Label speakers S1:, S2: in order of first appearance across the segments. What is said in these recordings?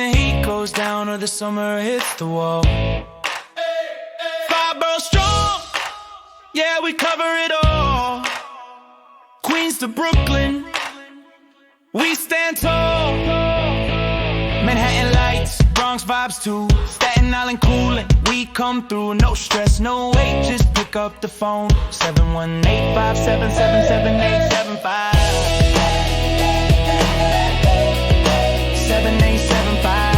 S1: the heat goes down or the summer hits the wall. Five boroughs strong, yeah, we cover it all. Queens to Brooklyn, we stand tall. Manhattan lights, Bronx vibes too. Staten Island coolin', we come through. No stress, no wait, just pick up the phone. 718-577-7875. 7875.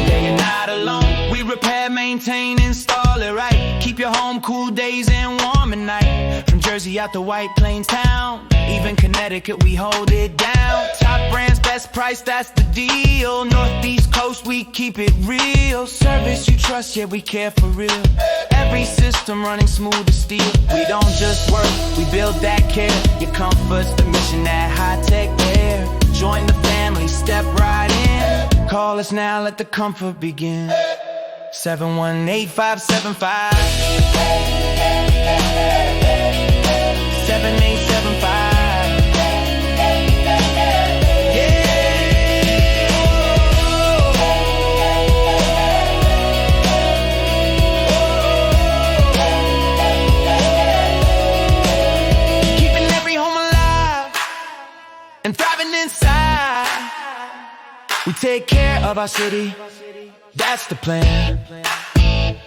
S1: Yeah, you're not alone. We repair, maintain, install it right. Keep your home cool days and warm at night. From Jersey out to White Plains town, even Connecticut, we hold it down. Top brands, best price, that's the deal. Northeast coast, we keep it real. Service you trust, yeah, we care for real. Every system running smooth as steel. We don't just work, we build that care. Your comfort's the mission, that high-tech care. Join the family, step right in. Call us now, let the comfort begin. 718-575. 7875. And thriving inside, we take care of our city, that's the plan.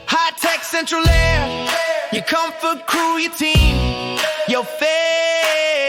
S1: High-tech central air, your comfort crew, your team, your fair.